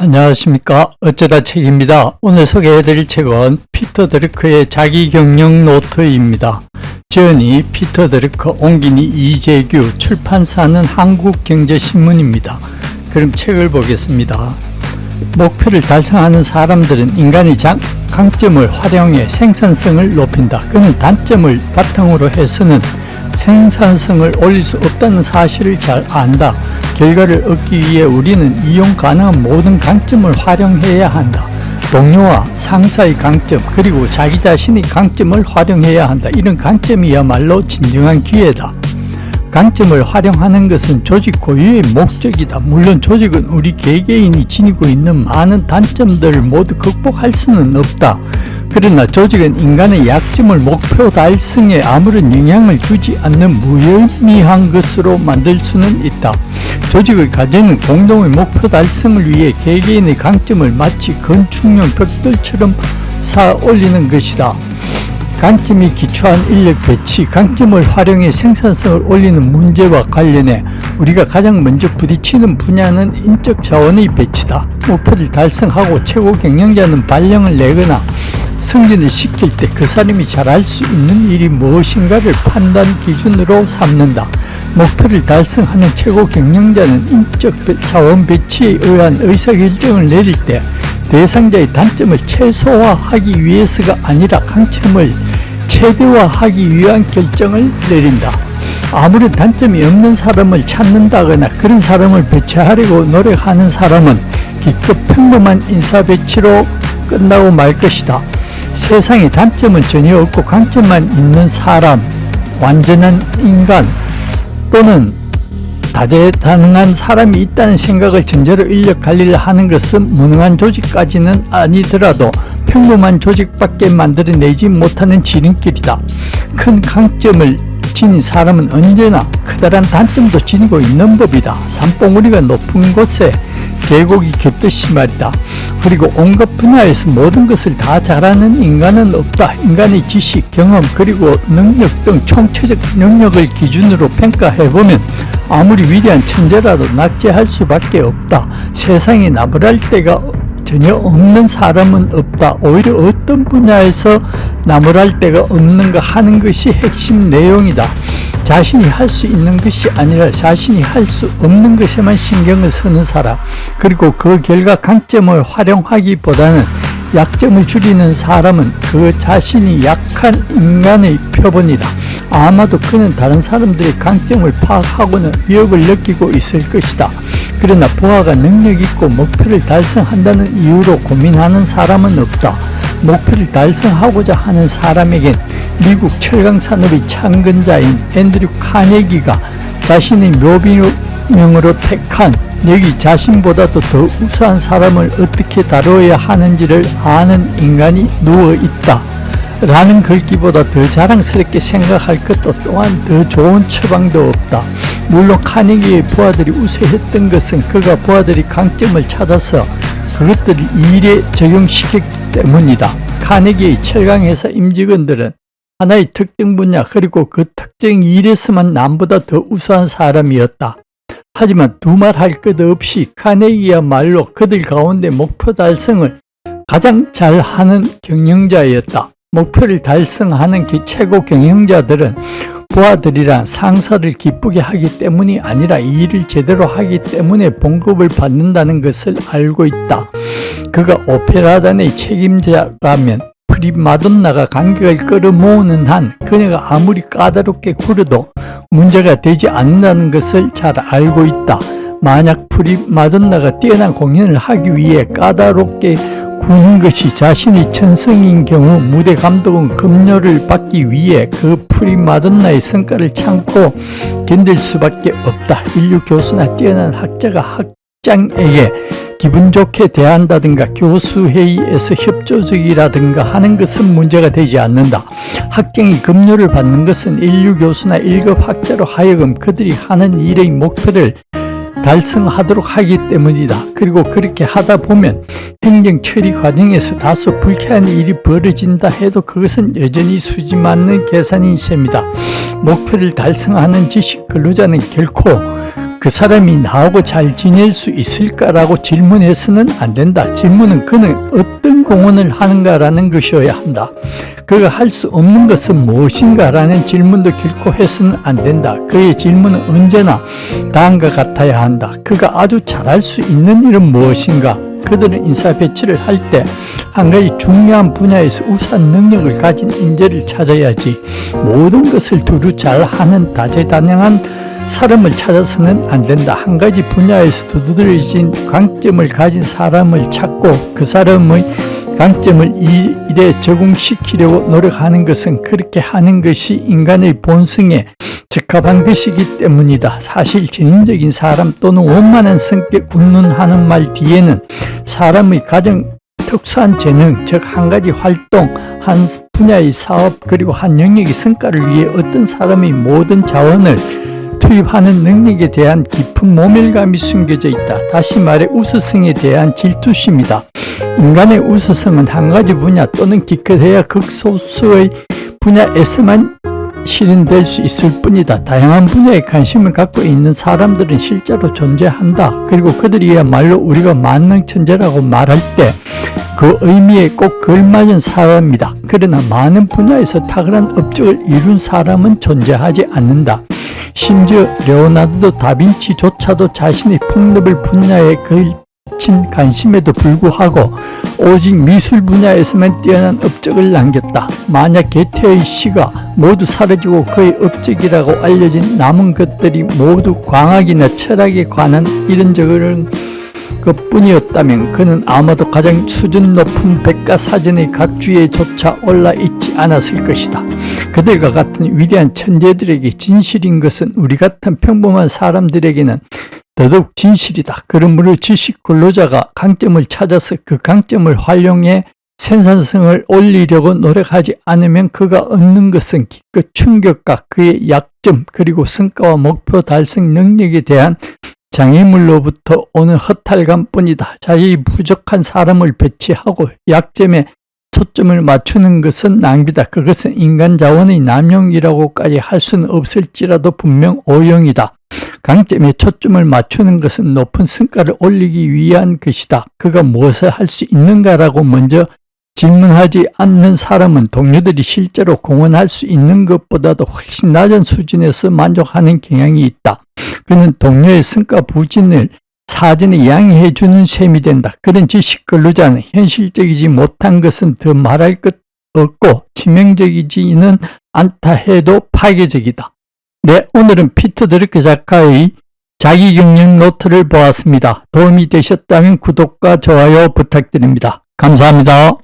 안녕하십니까. 어쩌다 책입니다. 오늘 소개해드릴 책은 피터 드러커의 자기경영 노트입니다. 지은이 피터 드러커, 옮기니 이재규, 출판사는 한국경제신문입니다. 그럼 책을 보겠습니다. 목표를 달성하는 사람들은 인간의 강점을 활용해 생산성을 높인다. 그는 단점을 바탕으로 해서는 생산성을 올릴 수 없다는 사실을 잘 안다. 결과를 얻기 위해 우리는 이용 가능한 모든 강점을 활용해야 한다. 동료와 상사의 강점, 그리고 자기 자신의 강점을 활용해야 한다. 이런 강점이야말로 진정한 기회다. 강점을 활용하는 것은 조직 고유의 목적이다. 물론 조직은 우리 개개인이 지니고 있는 많은 단점들을 모두 극복할 수는 없다. 그러나 조직은 인간의 약점을 목표 달성에 아무런 영향을 주지 않는 무의미한 것으로 만들 수는 있다. 조직의 과제는 공동의 목표 달성을 위해 개개인의 강점을 마치 건축용 벽돌처럼 쌓아 올리는 것이다. 강점이 기초한 인력 배치, 강점을 활용해 생산성을 올리는 문제와 관련해 우리가 가장 먼저 부딪히는 분야는 인적 자원의 배치다. 목표를 달성하고 최고 경영자는 발령을 내거나 승진을 시킬 때 그 사람이 잘할 수 있는 일이 무엇인가를 판단 기준으로 삼는다. 목표를 달성하는 최고 경영자는 인적 자원 배치에 의한 의사결정을 내릴 때 대상자의 단점을 최소화하기 위해서가 아니라 강점을 최대화하기 위한 결정을 내린다. 아무런 단점이 없는 사람을 찾는다거나 그런 사람을 배치하려고 노력하는 사람은 기껏 평범한 인사 배치로 끝나고 말 것이다. 세상에 단점은 전혀 없고 강점만 있는 사람, 완전한 인간 또는 다재다능한 사람이 있다는 생각을 전제로 인력 관리를 하는 것은 무능한 조직까지는 아니더라도 평범한 조직밖에 만들어내지 못하는 지름길이다. 큰 강점을 지닌 사람은 언제나 커다란 단점도 지니고 있는 법이다. 산봉우리가 높은 곳에 계곡이 겹듯이 말이다. 그리고 온갖 분야에서 모든 것을 다 잘하는 인간은 없다. 인간의 지식, 경험, 그리고 능력 등 총체적 능력을 기준으로 평가해보면 아무리 위대한 천재라도 낙제할 수밖에 없다. 세상에 나무랄 데가 전혀 없는 사람은 없다. 오히려 어떤 분야에서 나무랄 데가 없는가 하는 것이 핵심 내용이다. 자신이 할 수 있는 것이 아니라 자신이 할 수 없는 것에만 신경을 쓰는 사람, 그리고 그 결과 강점을 활용하기보다는 약점을 줄이는 사람은 그 자신이 약한 인간의 표본이다. 아마도 그는 다른 사람들의 강점을 파악하고는 위협을 느끼고 있을 것이다. 그러나 부하가 능력 있고 목표를 달성한다는 이유로 고민하는 사람은 없다. 목표를 달성하고자 하는 사람에겐 미국 철강 산업의 창건자인 앤드류 카네기가 자신의 묘비명으로 택한 여기 자신보다도 더 우수한 사람을 어떻게 다루어야 하는지를 아는 인간이 누워있다 라는 글귀보다 더 자랑스럽게 생각할 것도 또한 더 좋은 처방도 없다. 물론 카네기의 부하들이 우세했던 것은 그가 부하들이 강점을 찾아서 그것들을 일에 적용시켰기 때문이다. 카네기의 철강회사 임직원들은 하나의 특정 분야 그리고 그 특정 일에서만 남보다 더 우수한 사람이었다. 하지만 두말할 것 없이 카네기야말로 그들 가운데 목표 달성을 가장 잘하는 경영자였다. 목표를 달성하는 최고 경영자들은 부하들이란 상사를 기쁘게 하기 때문이 아니라 일을 제대로 하기 때문에 봉급을 받는다는 것을 알고 있다. 그가 오페라단의 책임자라면 프리마돈나가 관객을 끌어모으는 한 그녀가 아무리 까다롭게 굴어도 문제가 되지 않는다는 것을 잘 알고 있다. 만약 프리마돈나가 뛰어난 공연을 하기 위해 까다롭게 구는 것이 자신의 천성인 경우 무대 감독은 급료를 받기 위해 그 프리마돈나의 성과를 참고 견딜 수밖에 없다. 인류 교수나 뛰어난 학자가 학장에게 기분 좋게 대한다든가 교수회의에서 협조적이라든가 하는 것은 문제가 되지 않는다. 학장이 급료를 받는 것은 인류 교수나 1급 학자로 하여금 그들이 하는 일의 목표를 달성하도록 하기 때문이다. 그리고 그렇게 하다 보면 행정 처리 과정에서 다소 불쾌한 일이 벌어진다 해도 그것은 여전히 수지 맞는 계산인 셈이다. 목표를 달성하는 지식 근로자는 결코 그 사람이 나하고 잘 지낼 수 있을까라고 질문해서는 안 된다. 질문은 그는 어떤 공헌을 하는가라는 것이어야 한다. 그가 할 수 없는 것은 무엇인가라는 질문도 결코 해서는 안 된다. 그의 질문은 언제나 다음과 같아야 한다. 그가 아주 잘할 수 있는 일은 무엇인가? 그들은 인사 배치를 할 때 한 가지 중요한 분야에서 우수한 능력을 가진 인재를 찾아야지 모든 것을 두루 잘하는 다재다능한 사람을 찾아서는 안 된다. 한 가지 분야에서 두드러진 강점을 가진 사람을 찾고 그 사람의 강점을 이 일에 적용시키려고 노력하는 것은 그렇게 하는 것이 인간의 본성에 적합한 것이기 때문이다. 사실 전인적인 사람 또는 원만한 성격 운운하는 말 뒤에는 사람의 가장 특수한 재능, 즉 한 가지 활동, 한 분야의 사업, 그리고 한 영역의 성과를 위해 어떤 사람의 모든 자원을 투입하는 능력에 대한 깊은 모멸감이 숨겨져 있다. 다시 말해 우수성에 대한 질투심이다. 인간의 우수성은 한 가지 분야 또는 기껏해야 극소수의 분야에서만 실현될 수 있을 뿐이다. 다양한 분야에 관심을 갖고 있는 사람들은 실제로 존재한다. 그리고 그들이야말로 우리가 만능천재라고 말할 때 그 의미에 꼭 걸맞은 사람이다. 그러나 많은 분야에서 탁월한 업적을 이룬 사람은 존재하지 않는다. 심지어 레오나르도 다빈치조차도 자신의 폭넓은 분야에 걸친 관심에도 불구하고 오직 미술 분야에서만 뛰어난 업적을 남겼다. 만약 게테의 시가 모두 사라지고 그의 업적이라고 알려진 남은 것들이 모두 광학이나 철학에 관한 이런저런 것뿐이었다면 그는 아마도 가장 수준 높은 백과사전의 각 주에조차 올라있지 않았을 것이다. 그들과 같은 위대한 천재들에게 진실인 것은 우리 같은 평범한 사람들에게는 더더욱 진실이다. 그러므로 지식 근로자가 강점을 찾아서 그 강점을 활용해 생산성을 올리려고 노력하지 않으면 그가 얻는 것은 기껏 충격과 그의 약점 그리고 성과와 목표 달성 능력에 대한 장애물로부터 오는 허탈감뿐이다. 자기 부족한 사람을 배치하고 약점에 초점을 맞추는 것은 낭비다. 그것은 인간 자원의 남용이라고까지 할 수는 없을지라도 분명 오용이다. 강점에 초점을 맞추는 것은 높은 성과를 올리기 위한 것이다. 그가 무엇을 할 수 있는가라고 먼저 질문하지 않는 사람은 동료들이 실제로 공헌할 수 있는 것보다도 훨씬 낮은 수준에서 만족하는 경향이 있다. 그는 동료의 성과 부진을 사전에 양해해 주는 셈이 된다. 그런 지식 근로자는 현실적이지 못한 것은 더 말할 것 없고 치명적이지는 않다 해도 파괴적이다. 네, 오늘은 피터 드러크 작가의 자기격려 노트를 보았습니다. 도움이 되셨다면 구독과 좋아요 부탁드립니다. 감사합니다.